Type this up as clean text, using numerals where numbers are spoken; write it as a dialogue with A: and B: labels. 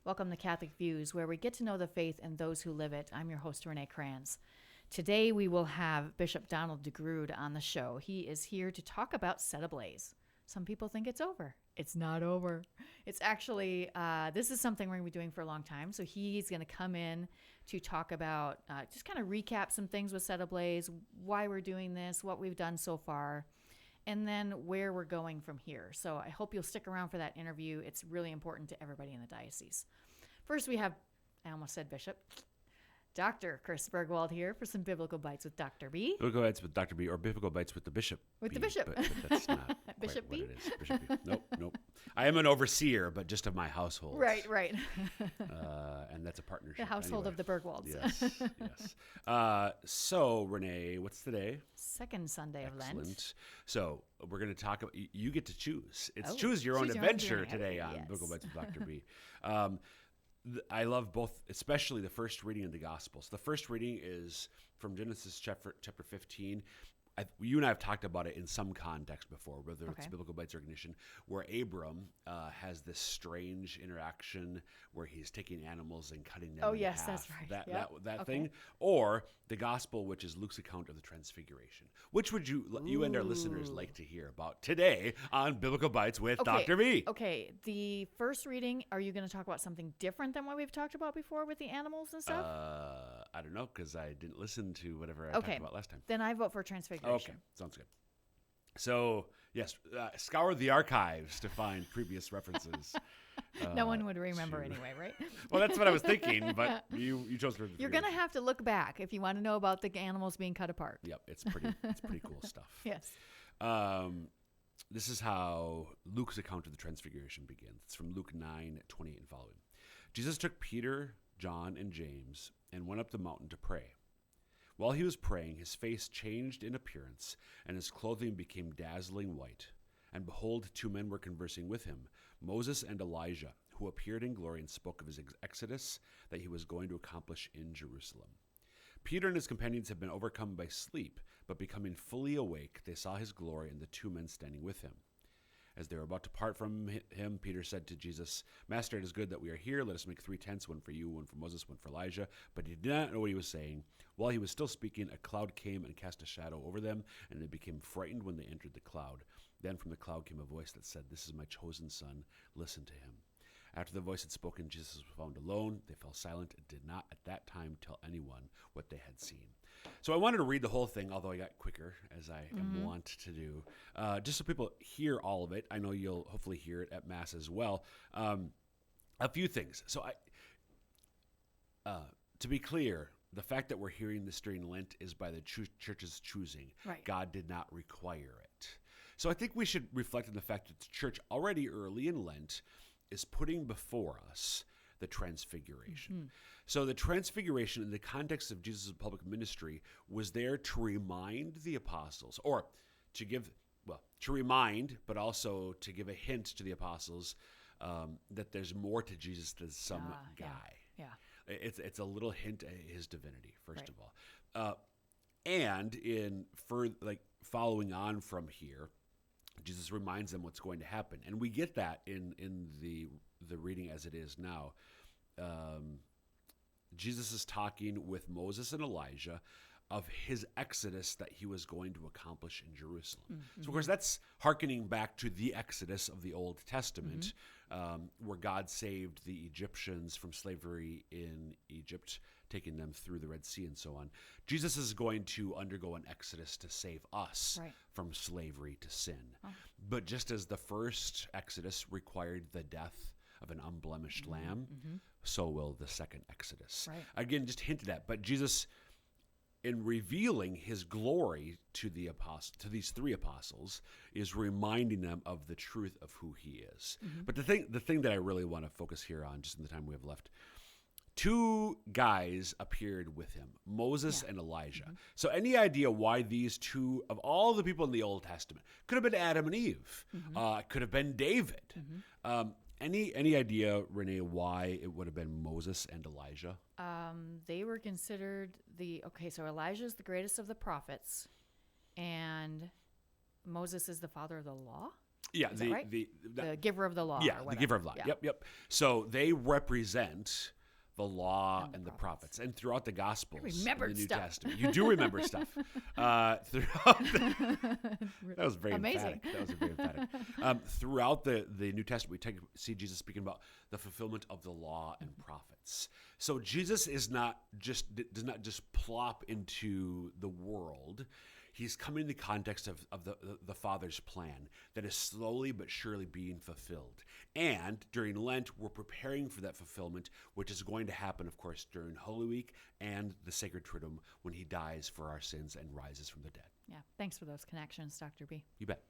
A: Welcome to Catholic Views, where we get to know the faith and those who live it. I'm your host, Renee Kranz. Today we will have Bishop Donald DeGrood on the show. He is here to talk about Set Ablaze. Some people think it's over. It's not over. It's actually, this is something we're going to be doing for a long time. So he's going to come in to talk about, just kind of recap some things with Set Ablaze, why we're doing this, what we've done so far, and then where we're going from here. So I hope you'll stick around for that interview. It's really important to everybody in the diocese. First, we have, I almost said Bishop, Dr. Chris Bergwald here for some Biblical Bites with Dr. B.
B: Biblical Bites with Dr. B, or Biblical Bites with the Bishop.
A: With the Bishop.
B: But that's not
A: Bishop
B: quite
A: B?
B: what it is. Bishop B. Nope. I am an overseer, but just of my household.
A: Right.
B: And that's a partnership.
A: The household
B: anyway.
A: of the Bergwalds.
B: Yes. So, Renee, what's today?
A: Second Sunday of Lent.
B: Excellent. So, we're going to talk about, you get to choose. It's
A: Oh,
B: choose your own
A: choose your own
B: adventure
A: journey.
B: today on
A: Yes.
B: Biblical Bites with Dr. B. I love both, especially the first reading of the Gospels. The first reading is from Genesis chapter 15. You and I have talked about it in some context before, whether it's
A: Okay.
B: Biblical Bites recognition, where Abram has this strange interaction where he's taking animals and cutting them
A: Oh,
B: in
A: yes,
B: half.
A: that's right.
B: That
A: Okay.
B: thing. Or the Gospel, which is Luke's account of the Transfiguration. Which would you and our listeners like to hear about today on Biblical Bites with Dr. B?
A: Okay, the first reading, are you going to talk about something different than what we've talked about before with the animals and stuff?
B: I don't know, because I didn't listen to whatever I
A: Okay.
B: talked about last time.
A: Then I vote for Transfiguration.
B: Okay, sounds good. So, yes, scour the archives to find previous references.
A: No one would remember
B: to-
A: anyway, right?
B: Well, that's what I was thinking, but you chose for
A: You're going to have to look back if you want to know about the animals being cut apart.
B: Yep, it's pretty cool stuff.
A: Yes.
B: This is how Luke's account of the Transfiguration begins. It's from Luke 9:28 and following. Jesus took Peter, John, and James and went up the mountain to pray. While he was praying, his face changed in appearance, and his clothing became dazzling white. And behold, two men were conversing with him, Moses and Elijah, who appeared in glory and spoke of his exodus that he was going to accomplish in Jerusalem. Peter and his companions had been overcome by sleep, but becoming fully awake, they saw his glory and the two men standing with him. As they were about to part from him, Peter said to Jesus, "Master, it is good that we are here. Let us make 3 tents, one for you, one for Moses, one for Elijah." But he did not know what he was saying. While he was still speaking, a cloud came and cast a shadow over them, and they became frightened when they entered the cloud. Then from the cloud came a voice that said, "This is my chosen son. Listen to him." After the voice had spoken, Jesus was found alone. They fell silent and did not at that time tell anyone what they had seen. So I wanted to read the whole thing, although I got quicker, as I am wont to do, just so people hear all of it. I know you'll hopefully hear it at Mass as well. A few things. So to be clear, the fact that we're hearing this during Lent is by the church's choosing.
A: Right.
B: God did not require it. So I think we should reflect on the fact that the church already early in Lent is putting before us the Transfiguration. So the Transfiguration in the context of Jesus' public ministry was there to remind the apostles, or to remind, but also to give a hint to the apostles that there's more to Jesus than some guy.
A: Yeah.
B: It's a little hint at his divinity, first
A: Right.
B: of all. And following on from here, Jesus reminds them what's going to happen. And we get that in the reading as it is now. Jesus is talking with Moses and Elijah of his exodus that he was going to accomplish in Jerusalem.
A: Mm-hmm.
B: So, of course, that's hearkening back to the exodus of the Old Testament, where God saved the Egyptians from slavery in Egypt, taking them through the Red Sea and so on. Jesus is going to undergo an exodus to save us
A: Right.
B: from slavery to sin. But just as the first exodus required the death of an unblemished lamb, so will the second exodus.
A: Right.
B: Again, just hinted at, but Jesus, in revealing his glory to these 3 apostles, is reminding them of the truth of who he is. But the thing that I really want to focus here on, just in the time we have left, 2 guys appeared with him, Moses and Elijah. So any idea why these 2, of all the people in the Old Testament, could have been Adam and Eve, could have been David. Any idea, Renee, why it would have been Moses and Elijah?
A: They were considered so Elijah is the greatest of the prophets, and Moses is the father of the law?
B: Yeah,
A: Is that right? The giver of the law.
B: Yeah,
A: or
B: the giver of law.
A: Yeah.
B: Yep. So they represent the law and the prophets. And throughout the Gospels, in the New Testament, you do remember stuff. Throughout that was very
A: Amazing.
B: emphatic. That was very emphatic. Throughout the New Testament, we see Jesus speaking about the fulfillment of the law and prophets. So Jesus does not just plop into the world. He's coming in the context of the Father's plan that is slowly but surely being fulfilled. And during Lent, we're preparing for that fulfillment, which is going to happen, of course, during Holy Week and the Sacred Triduum when he dies for our sins and rises from the dead.
A: Yeah. Thanks for those connections, Dr. B.
B: You bet.